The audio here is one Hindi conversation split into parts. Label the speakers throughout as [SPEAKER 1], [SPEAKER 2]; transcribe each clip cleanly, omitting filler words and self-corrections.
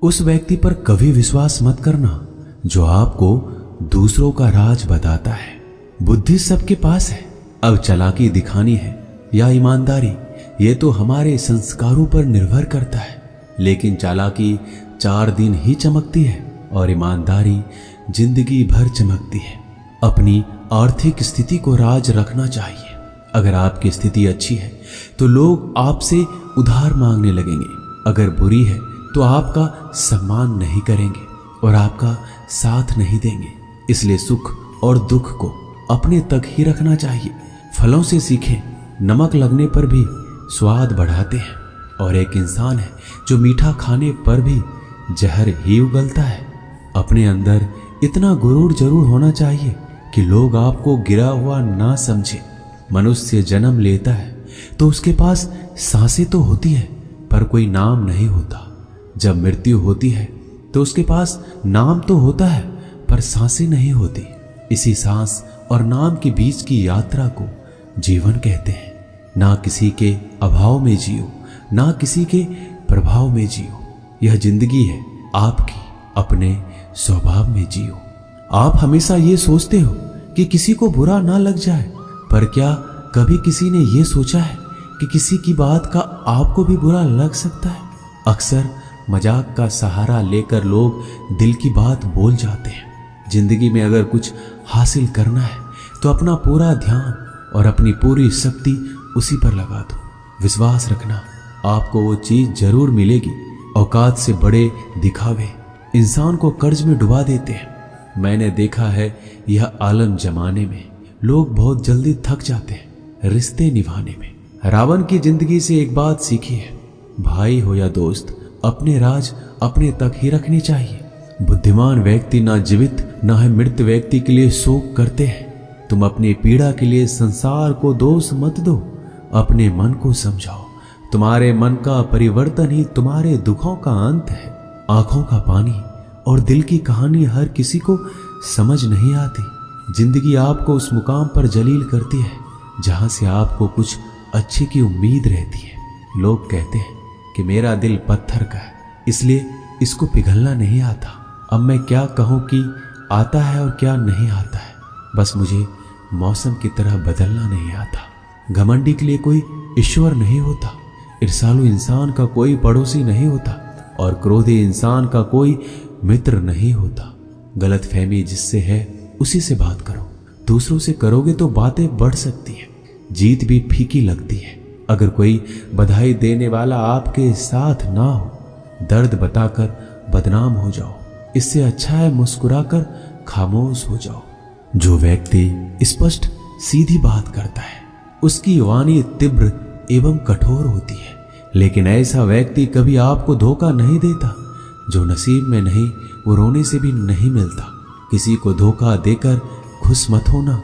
[SPEAKER 1] उस व्यक्ति पर कभी विश्वास मत करना जो आपको दूसरों का राज बताता है। बुद्धि सबके पास है, अब चालाकी दिखानी है या ईमानदारी, ये तो हमारे संस्कारों पर निर्भर करता है। लेकिन चालाकी 4 दिन ही चमकती है और ईमानदारी जिंदगी भर चमकती है। अपनी आर्थिक स्थिति को राज रखना चाहिए। अगर आपकी स्थिति अच्छी है तो लोग आपसे उधार मांगने लगेंगे, अगर बुरी है तो आपका सम्मान नहीं करेंगे और आपका साथ नहीं देंगे। इसलिए सुख और दुख को अपने तक ही रखना चाहिए। फलों से सीखें, नमक लगने पर भी स्वाद बढ़ाते हैं, और एक इंसान है जो मीठा खाने पर भी जहर ही उगलता है। अपने अंदर इतना गुरूर जरूर होना चाहिए कि लोग आपको गिरा हुआ ना समझे। मनुष्य जन्म लेता है तो उसके पास सांसें तो होती है पर कोई नाम नहीं होता। जब मृत्यु होती है तो उसके पास नाम तो होता है पर सांसें नहीं होती। इसी सांस और नाम के बीच की यात्रा को जीवन कहते हैं। ना किसी के अभाव में जियो, ना किसी के प्रभाव में जियो। यह जिंदगी है आपकी, अपने स्वभाव में जियो। आप हमेशा ये सोचते हो कि किसी को बुरा ना लग जाए, पर क्या कभी किसी ने ये सोचा है कि किसी की बात का आपको भी बुरा लग सकता है? अक्सर मजाक का सहारा लेकर लोग दिल की बात बोल जाते हैं। जिंदगी में अगर कुछ हासिल करना है तो अपना पूरा ध्यान और अपनी पूरी शक्ति उसी पर लगा दो। विश्वास रखना, आपको वो चीज जरूर मिलेगी। औकात से बड़े दिखावे इंसान को कर्ज में डुबा देते हैं। मैंने देखा है यह आलम जमाने में लोग बहुत जल्दी थक जाते हैं रिश्ते निभाने में। रावण की जिंदगी से एक बात सीखी है, भाई हो या दोस्त, अपने राज अपने तक ही रखने चाहिए। बुद्धिमान व्यक्ति ना जीवित ना है मृत व्यक्ति के लिए शोक करते हैं। तुम अपनी पीड़ा के लिए संसार को दोष मत दो, अपने मन को समझाओ। तुम्हारे मन का परिवर्तन ही तुम्हारे दुखों का अंत है। आंखों का पानी और दिल की कहानी हर किसी को समझ नहीं आती। जिंदगी आपको उस मुकाम पर जलील करती है जहां से आपको कुछ अच्छे की उम्मीद रहती है। लोग कहते हैं कि मेरा दिल पत्थर का है, इसलिए इसको पिघलना नहीं आता। अब मैं क्या कहूं कि आता है और क्या नहीं आता है, बस मुझे मौसम की तरह बदलना नहीं आता। घमंडी के लिए कोई ईश्वर नहीं होता, ईर्ष्यालु इंसान का कोई पड़ोसी नहीं होता, और क्रोधी इंसान का कोई मित्र नहीं होता। गलतफहमी जिससे है उसी से बात करो। दूसरों से करोगे तो बातें बढ़ सकती हैं, जीत भी फीकी लगती है। अगर कोई बधाई देने वाला आपके साथ ना हो, दर्द बताकर बदनाम हो जाओ। इससे अच्छा है मुस्कुराकर खामोश हो जाओ। जो व्यक्ति स्पष्ट सीधी बात करता है उसकी वाणी तीव्र एवं कठोर होती है, लेकिन ऐसा व्यक्ति कभी आपको धोखा नहीं देता। जो नसीब में नहीं वो रोने से भी नहीं मिलता। किसी को धोखा देकर खुश मत होना।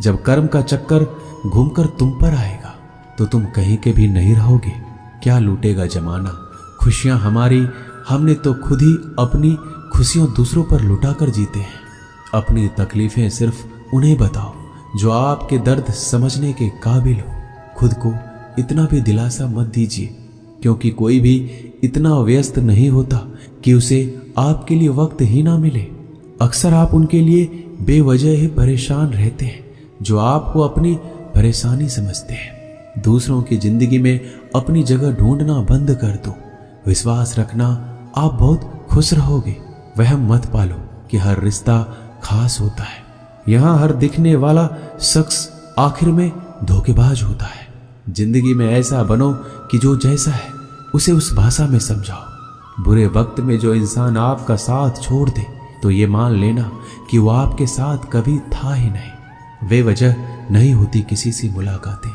[SPEAKER 1] जब कर्म का चक्कर घूमकर तुम पर आएगा तो तुम कहीं के भी नहीं रहोगे। क्या लूटेगा जमाना खुशियां हमारी, हमने तो खुद ही अपनी खुशियां दूसरों पर लुटाकर जीते हैं। अपनी तकलीफें सिर्फ उन्हें बताओ जो आपके दर्द समझने के काबिल हो। खुद को इतना भी दिलासा मत दीजिए, क्योंकि कोई भी इतना व्यस्त नहीं होता कि उसे आपके लिए वक्त ही ना मिले। अक्सर आप उनके लिए बेवजह ही परेशान रहते हैं जो आपको अपनी परेशानी समझते हैं। दूसरों की जिंदगी में अपनी जगह ढूंढना बंद कर दो। विश्वास रखना, आप बहुत खुश रहोगे। वहम मत पालो कि हर रिश्ता खास होता है। यहाँ हर दिखने वाला शख्स आखिर में धोखेबाज होता है। जिंदगी में ऐसा बनो कि जो जैसा है उसे उस भाषा में समझाओ। बुरे वक्त में जो इंसान आपका साथ छोड़ दे तो ये मान लेना कि वो आपके साथ कभी था ही नहीं। बेवजह नहीं होती किसी से मुलाकातें।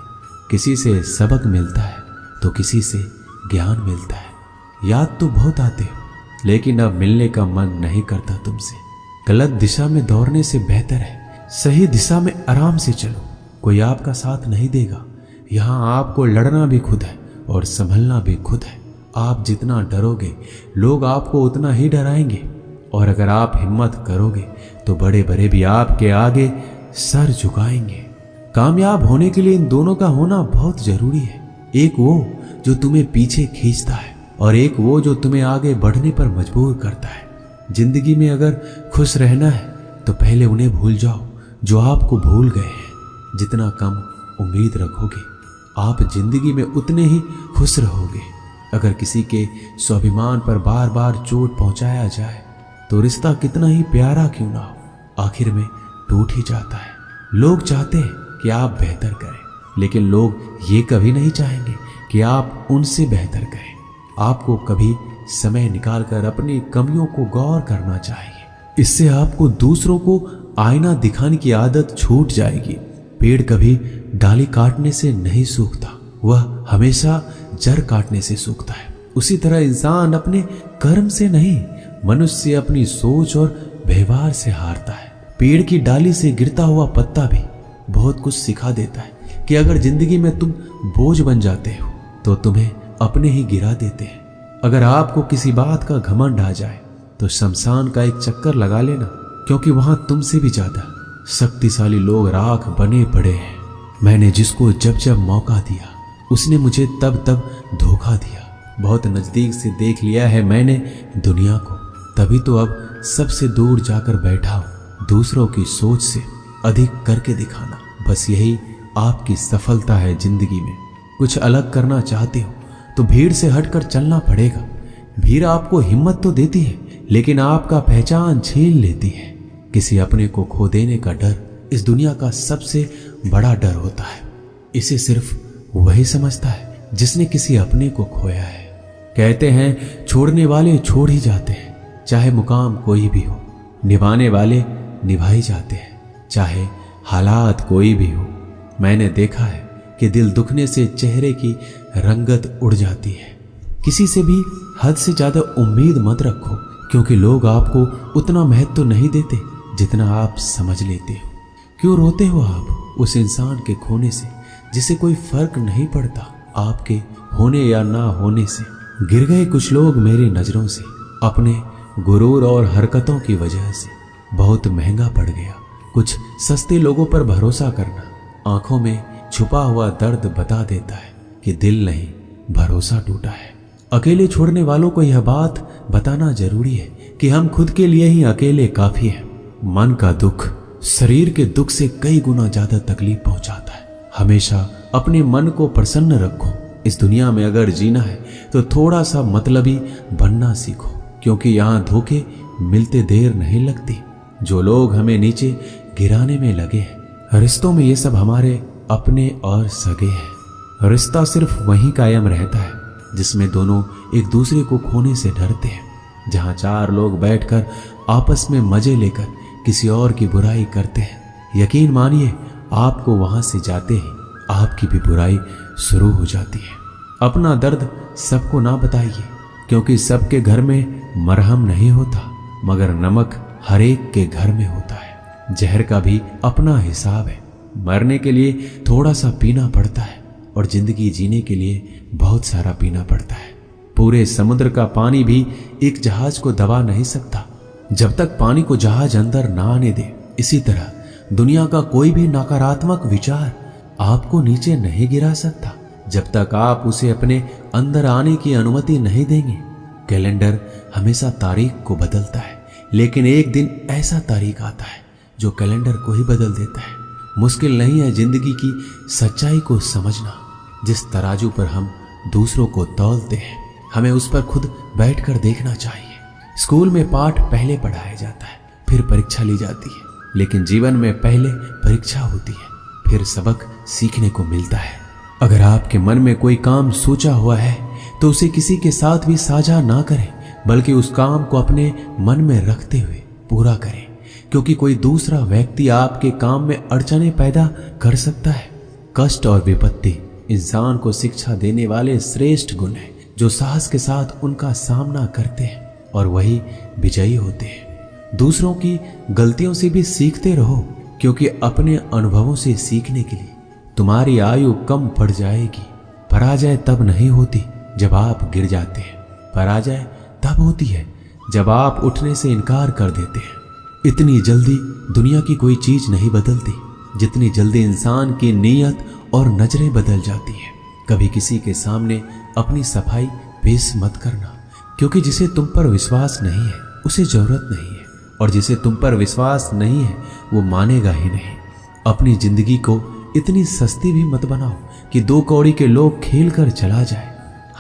[SPEAKER 1] किसी से सबक मिलता है तो किसी से ज्ञान मिलता है। याद तो बहुत आते हो, लेकिन अब मिलने का मन नहीं करता तुमसे। गलत दिशा में दौड़ने से बेहतर है सही दिशा में आराम से चलो। कोई आपका साथ नहीं देगा। यहाँ आपको लड़ना भी खुद है और संभलना भी खुद है। आप जितना डरोगे लोग आपको उतना ही डराएंगे, और अगर आप हिम्मत करोगे तो बड़े बड़े भी आपके आगे सर झुकाएंगे। कामयाब होने के लिए इन दोनों का होना बहुत जरूरी है। एक वो जो तुम्हें पीछे खींचता है और एक वो जो तुम्हें आगे बढ़ने पर मजबूर करता है। जिंदगी में अगर खुश रहना है तो पहले उन्हें भूल जाओ जो आपको भूल गए हैं। जितना कम उम्मीद रखोगे आप जिंदगी में उतने ही खुश रहोगे। अगर किसी के स्वाभिमान पर बार बार चोट पहुंचाया जाए तो रिश्ता कितना ही प्यारा क्यों ना हो, आखिर में टूट ही जाता है। लोग चाहते हैं कि आप बेहतर करें, लेकिन लोग ये कभी नहीं चाहेंगे कि आप उनसे बेहतर करें। आपको कभी समय निकालकर अपनी कमियों को गौर करना चाहिए। इससे आपको दूसरों को आईना दिखाने की आदत छूट जाएगी। पेड़ कभी डाली काटने से नहीं सूखता, वह हमेशा जड़ काटने से सूखता है। उसी तरह इंसान अपने कर्म से नहीं, मनुष्य अपनी सोच और व्यवहार से हारता है। पेड़ की डाली से गिरता हुआ पत्ता भी बहुत कुछ सिखा देता है कि अगर जिंदगी में तुम बोझ बन जाते हो तो तुम्हें अपने ही गिरा देते हैं। अगर आपको किसी बात का घमंड आ जाए तो शमशान का एक चक्कर लगा लेना, क्योंकि वहां तुमसे भी ज्यादा शक्तिशाली लोग राख बने पड़े हैं। मैंने जिसको जब जब मौका दिया उसने मुझे तब तब धोखा दिया। बहुत नजदीक से देख लिया है मैंने दुनिया को, तभी तो अब सबसे दूर जाकर बैठा हूं। दूसरों की सोच से अधिक करके दिखाना, बस यही आपकी सफलता है। जिंदगी में कुछ अलग करना चाहते हो तो भीड़ से हटकर चलना पड़ेगा। भीड़ आपको हिम्मत तो देती है, लेकिन आपका पहचान छीन लेती है। किसी अपने को खो देने का डर इस दुनिया का सबसे बड़ा डर होता है। इसे सिर्फ वही समझता है जिसने किसी अपने को खोया है। कहते हैं छोड़ने वाले छोड़ ही जाते हैं, चाहे मुकाम कोई भी हो। निभाने वाले निभाई जाते हैं, चाहे हालात कोई भी हो। मैंने देखा है कि दिल दुखने से चेहरे की रंगत उड़ जाती है। किसी से भी हद से ज्यादा उम्मीद मत रखो, क्योंकि लोग आपको उतना महत्व तो नहीं देते जितना आप समझ लेते हो। क्यों रोते हो आप उस इंसान के खोने से जिसे कोई फर्क नहीं पड़ता आपके होने या ना होने से। गिर गए कुछ लोग मेरी नजरों से अपने गुरूर और हरकतों की वजह से। बहुत महंगा पड़ गया कुछ सस्ते लोगों पर भरोसा करना। आंखों में छुपा हुआ दर्द बता देता है कि दिल नहीं, भरोसा टूटा है। अकेले छोड़ने वालों को यह बात बताना जरूरी है कि हम खुद के लिए ही अकेले काफी हैं। मन का दुख शरीर के दुख से कई गुना ज्यादा तकलीफ पहुंचाता है। हमेशा अपने मन को प्रसन्न रखो। इस दुनिया में अगर जीना है तो थोड़ा सा मतलबी बनना सीखो, क्योंकि यहाँ धोखे मिलते देर नहीं लगती। जो लोग हमें नीचे गिराने में लगे हैं, रिश्तों में ये सब हमारे अपने और सगे हैं। रिश्ता सिर्फ वहीं कायम रहता है जिसमें दोनों एक दूसरे को खोने से डरते हैं। जहां चार लोग बैठकर आपस में मजे लेकर किसी और की बुराई करते हैं, यकीन मानिए आपको वहां से जाते ही आपकी भी बुराई शुरू हो जाती है। अपना दर्द सबको ना बताइए, क्योंकि सबके घर में मरहम नहीं होता, मगर नमक हर एक के घर में होता है। जहर का भी अपना हिसाब है। मरने के लिए थोड़ा सा पीना पड़ता है और जिंदगी जीने के लिए बहुत सारा पीना पड़ता है। पूरे समुद्र का पानी भी एक जहाज को दबा नहीं सकता जब तक पानी को जहाज अंदर ना आने दे। इसी तरह दुनिया का कोई भी नकारात्मक विचार आपको नीचे नहीं गिरा सकता जब तक आप उसे अपने अंदर आने की अनुमति नहीं देंगे। कैलेंडर हमेशा तारीख को बदलता है, लेकिन एक दिन ऐसा तारीख आता है जो कैलेंडर को ही बदल देता है। मुश्किल नहीं है जिंदगी की सच्चाई को समझना। जिस तराजू पर हम दूसरों को तौलते हैं, हमें उस पर खुद बैठकर देखना चाहिए। स्कूल में पाठ पहले पढ़ाया जाता है, फिर परीक्षा ली जाती है, लेकिन जीवन में पहले परीक्षा होती है, फिर सबक सीखने को मिलता है। अगर आपके मन में कोई काम सोचा हुआ है तो उसे किसी के साथ भी साझा ना करें, बल्कि उस काम को अपने मन में रखते हुए पूरा करें, क्योंकि कोई दूसरा व्यक्ति आपके काम में अड़चने पैदा कर सकता है। कष्ट और विपत्ति इंसान को शिक्षा देने वाले श्रेष्ठ गुण हैं, जो साहस के साथ उनका सामना करते हैं और वही विजयी होते हैं। दूसरों की गलतियों से भी सीखते रहो, क्योंकि अपने अनुभवों से सीखने के लिए तुम्हारी आयु कम पड़ जाएगी। पराजय तब नहीं होती जब आप गिर जाते हैं, पराजय तब होती है जब आप उठने से इनकार कर देते हैं। इतनी जल्दी दुनिया की कोई चीज नहीं बदलती जितनी जल्दी इंसान की नीयत और नजरें बदल जाती है। कभी किसी के सामने अपनी सफाई पेश मत करना, क्योंकि जिसे तुम पर विश्वास नहीं है उसे जरूरत नहीं है, और जिसे तुम पर विश्वास नहीं है वो मानेगा ही नहीं। अपनी जिंदगी को इतनी सस्ती भी मत बनाओ कि 2 कौड़ी के लोग खेल कर चला जाए।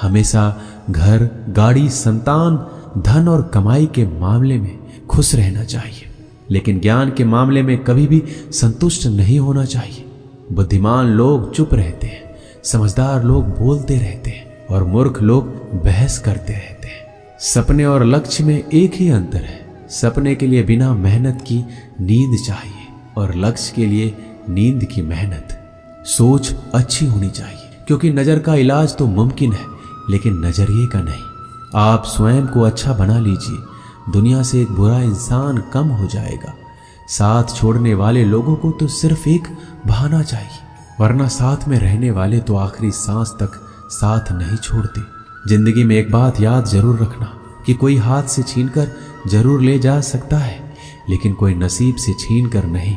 [SPEAKER 1] हमेशा घर, गाड़ी, संतान, धन और कमाई के मामले में खुश रहना चाहिए, लेकिन ज्ञान के मामले में कभी भी संतुष्ट नहीं होना चाहिए। बुद्धिमान लोग चुप रहते हैं, समझदार लोग बोलते रहते हैं और मूर्ख लोग बहस करते रहते हैं। सपने और लक्ष्य में एक ही अंतर है। सपने के लिए बिना मेहनत की नींद चाहिए और लक्ष्य के लिए नींद की मेहनत। सोच अच्छी होनी चाहिए, क्योंकि नजर का इलाज तो मुमकिन है लेकिन नजरिए का नहीं। आप स्वयं को अच्छा बना लीजिए, दुनिया से एक बुरा इंसान कम हो जाएगा। साथ छोड़ने वाले लोगों को तो सिर्फ एक बहाना चाहिए, वरना साथ में रहने वाले तो आखिरी सांस तक साथ नहीं छोड़ते। जिंदगी में एक बात याद जरूर रखना कि कोई हाथ से छीनकर जरूर ले जा सकता है, लेकिन कोई नसीब से छीनकर नहीं।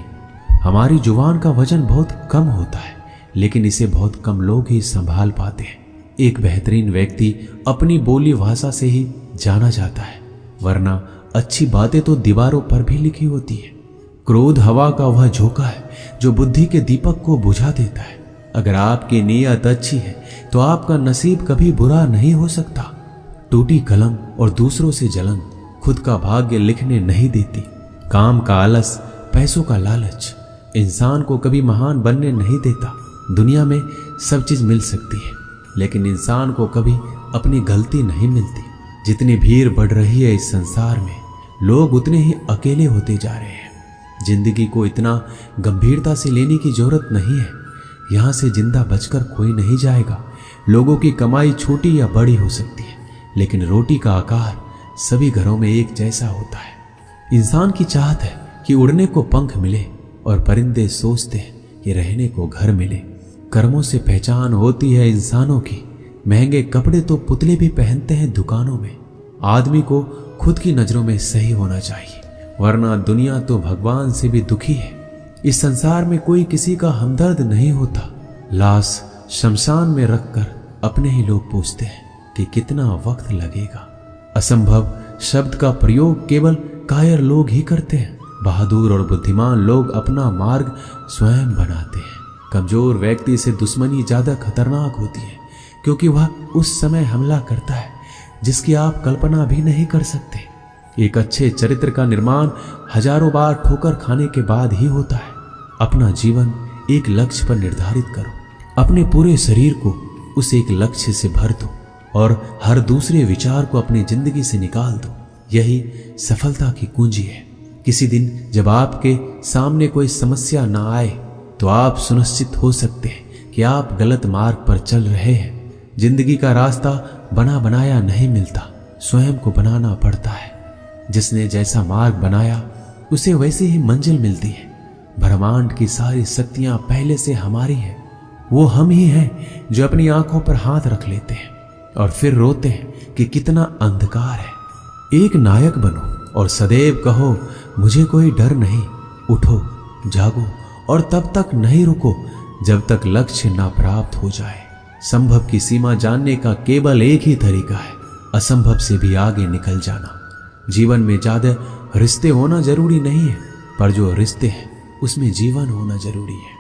[SPEAKER 1] हमारी जुबान का वजन बहुत कम होता है, लेकिन इसे बहुत कम लोग ही संभाल पाते हैं। एक बेहतरीन व्यक्ति अपनी बोली भाषा से ही जाना जाता है, वरना अच्छी बातें तो दीवारों पर भी लिखी होती है। क्रोध हवा का वह झोंका है जो बुद्धि के दीपक को बुझा देता है। अगर आपकी नीयत अच्छी है तो आपका नसीब कभी बुरा नहीं हो सकता। टूटी कलम और दूसरों से जलन खुद का भाग्य लिखने नहीं देती। काम का आलस, पैसों का लालच इंसान को कभी महान बनने नहीं देता। दुनिया में सब चीज मिल सकती है, लेकिन इंसान को कभी अपनी गलती नहीं मिलती। जितनी भीड़ बढ़ रही है इस संसार में, लोग उतने ही अकेले होते जा रहे हैं। जिंदगी को इतना गंभीरता से लेने की जरूरत नहीं है। यहाँ से जिंदा बचकर कोई नहीं जाएगा। लोगों की कमाई छोटी या बड़ी हो सकती है, लेकिन रोटी का आकार सभी घरों में एक जैसा होता है। इंसान की चाहत है कि उड़ने को पंख मिले, और परिंदे सोचते हैं कि रहने को घर मिले। कर्मों से पहचान होती है इंसानों की। महंगे कपड़े तो पुतले भी पहनते हैं दुकानों में। आदमी को खुद की नजरों में सही होना चाहिए, वरना दुनिया तो भगवान से भी दुखी है। इस संसार में कोई किसी का हमदर्द नहीं होता। लाश शमशान में रखकर अपने ही लोग पूछते हैं कि कितना वक्त लगेगा। असंभव शब्द का प्रयोग केवल कायर लोग ही करते हैं। बहादुर और बुद्धिमान लोग अपना मार्ग स्वयं बनाते हैं। कमजोर व्यक्ति से दुश्मनी ज्यादा खतरनाक होती है, क्योंकि वह उस समय हमला करता है जिसकी आप कल्पना भी नहीं कर सकते। एक अच्छे चरित्र का निर्माण हजारों बार ठोकर खाने के बाद ही होता है। अपना जीवन एक लक्ष्य पर निर्धारित करो। अपने पूरे शरीर को उस एक लक्ष्य से भर दो और हर दूसरे विचार को अपनी जिंदगी से निकाल दो। यही सफलता की कुंजी है। किसी दिन जब आपके सामने कोई समस्या ना आए तो आप सुनिश्चित हो सकते हैं कि आप गलत मार्ग पर चल रहे हैं। जिंदगी का रास्ता बना बनाया नहीं मिलता, स्वयं को बनाना पड़ता है। जिसने जैसा मार्ग बनाया उसे वैसे ही मंजिल मिलती है। ब्रह्मांड की सारी शक्तियां पहले से हमारी हैं। वो हम ही हैं जो अपनी आंखों पर हाथ रख लेते हैं और फिर रोते हैं कि कितना अंधकार है। एक नायक बनो और सदैव कहो मुझे कोई डर नहीं। उठो, जागो और तब तक नहीं रुको जब तक लक्ष्य ना प्राप्त हो जाए। संभव की सीमा जानने का केवल एक ही तरीका है, असंभव से भी आगे निकल जाना। जीवन में ज्यादा रिश्ते होना जरूरी नहीं है, पर जो रिश्ते हैं उसमें जीवन होना जरूरी है।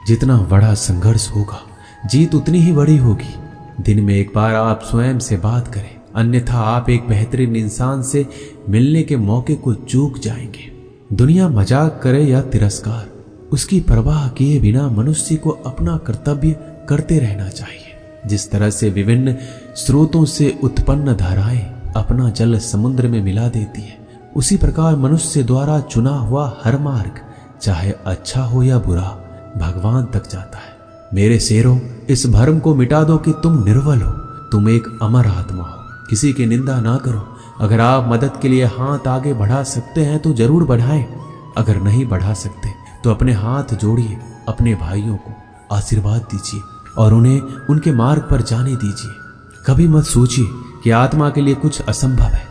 [SPEAKER 1] जितना बड़ा संघर्ष होगा, जीत उतनी ही बड़ी होगी। दिन में एक बार आप स्वयं से बात करें, अन्यथा आप एक बेहतरीन इंसान से मिलने के मौके को चूक जाएंगे। दुनिया मजाक करे या तिरस्कार, उसकी परवाह किए बिना मनुष्य को अपना कर्तव्य करते रहना चाहिए। जिस तरह से विभिन्न स्रोतों से उत्पन्न धाराएं अपना जल समुद्र में मिला देती है, उसी प्रकार मनुष्य द्वारा चुना हुआ हर मार्ग, चाहे अच्छा हो या बुरा, भगवान तक जाता है। मेरे शेरों, इस भ्रम को मिटा दो कि तुम निर्बल हो। तुम एक अमर आत्मा हो। किसी की निंदा ना करो। अगर आप मदद के लिए हाथ आगे बढ़ा सकते हैं तो जरूर बढ़ाएं। अगर नहीं बढ़ा सकते तो अपने हाथ जोड़िए, अपने भाइयों को आशीर्वाद दीजिए और उन्हें उनके मार्ग पर जाने दीजिए। कभी मत सोचिए कि आत्मा के लिए कुछ असंभव है।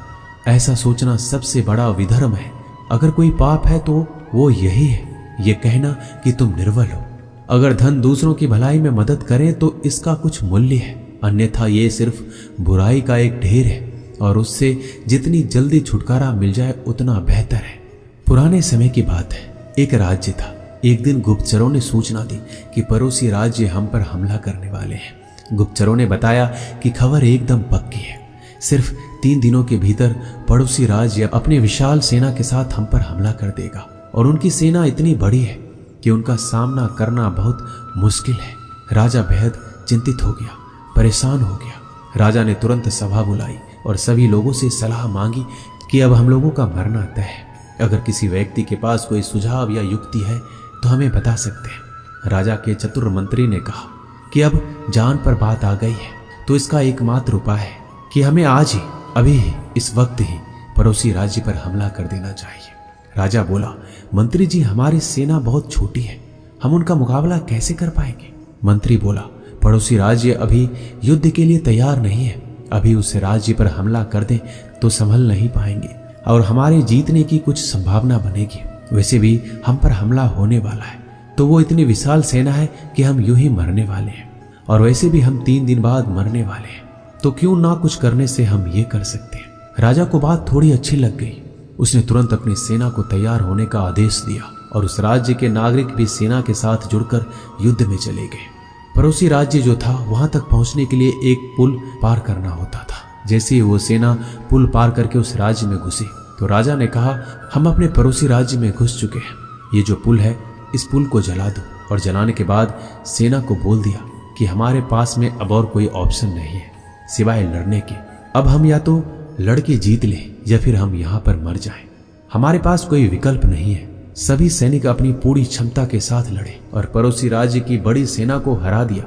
[SPEAKER 1] ऐसा सोचना सबसे बड़ा विधर्म है। अगर कोई पाप है तो वो यही है, ये कहना कि तुम निर्बल हो। अगर धन दूसरों की भलाई में मदद करे तो इसका कुछ मूल्य है। अन्यथा ये सिर्फ बुराई का एक ढेर है और उससे जितनी जल्दी छुटकारा मिल जाए उतना बेहतर है। पुराने समय की बात है, एक राज्य था। एक दिन गुप्तचरों ने सूचना दी कि पड़ोसी राज्य हम पर हमला करने वाले हैं। गुप्तचरों ने बताया कि खबर एकदम पक्की है, सिर्फ 3 दिनों के भीतर पड़ोसी राज्य अपने विशाल सेना के साथ हम पर हमला कर देगा और उनकी सेना इतनी बड़ी है कि उनका सामना करना बहुत मुश्किल है। राजा बेहद चिंतित हो गया, परेशान हो गया। राजा ने तुरंत सभा बुलाई और सभी लोगों से सलाह मांगी कि अब हम लोगों का मरना तय है। अगर किसी व्यक्ति के पास कोई सुझाव या युक्ति है तो हमें बता सकते हैं। राजा के चतुर मंत्री ने कहा कि अब जान पर बात आ गई है तो इसका एकमात्र उपाय है कि हमें आज ही, अभी ही, इस वक्त ही पड़ोसी राज्य पर हमला कर देना चाहिए। राजा बोला, मंत्री जी, हमारी सेना बहुत छोटी है, हम उनका मुकाबला कैसे कर पाएंगे? मंत्री बोला, पड़ोसी राज्य अभी युद्ध के लिए तैयार नहीं है। अभी उस राज्य पर हमला कर दें तो संभल नहीं पाएंगे और हमारे जीतने की कुछ संभावना बनेगी। वैसे भी हम पर हमला होने वाला है तो वो इतनी विशाल सेना है कि हम यूं ही मरने वाले हैं और वैसे भी हम 3 दिन बाद मरने वाले हैं, तो क्यों ना कुछ करने से हम ये कर सकते हैं। राजा को बात थोड़ी अच्छी लग गई। उसने तुरंत अपनी सेना को तैयार होने का आदेश दिया और उस राज्य के नागरिक भी सेना के साथ जुड़कर युद्ध में चले गए। पड़ोसी राज्य जो था वहां तक पहुंचने के लिए एक पुल पार करना होता था। जैसे ही वो सेना पुल पार करके उस राज्य में घुसी तो राजा ने कहा, हम अपने पड़ोसी राज्य में घुस चुके हैं, ये जो पुल है इस पुल को जला दो। और जलाने के बाद सेना को बोल दिया कि हमारे पास में अब और कोई ऑप्शन नहीं है सिवाय लड़ने के। अब हम या तो लड़के जीत लें या फिर हम यहाँ पर मर जाएं। हमारे पास कोई विकल्प नहीं है। सभी सैनिक अपनी पूरी क्षमता के साथ लड़े और पड़ोसी राज्य की बड़ी सेना को हरा दिया।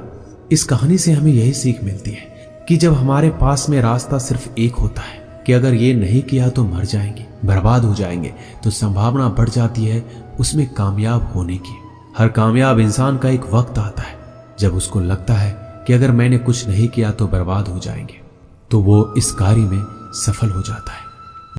[SPEAKER 1] इस कहानी से हमें यही सीख मिलती है कि जब हमारे पास में रास्ता सिर्फ एक होता है कि अगर ये नहीं किया तो मर जाएंगे, बर्बाद हो जाएंगे, तो संभावना बढ़ जाती है उसमें कामयाब होने की। हर कामयाब इंसान का एक वक्त आता है जब उसको लगता है कि अगर मैंने कुछ नहीं किया तो बर्बाद हो जाएंगे, तो वो इस कार्य में सफल हो जाता है।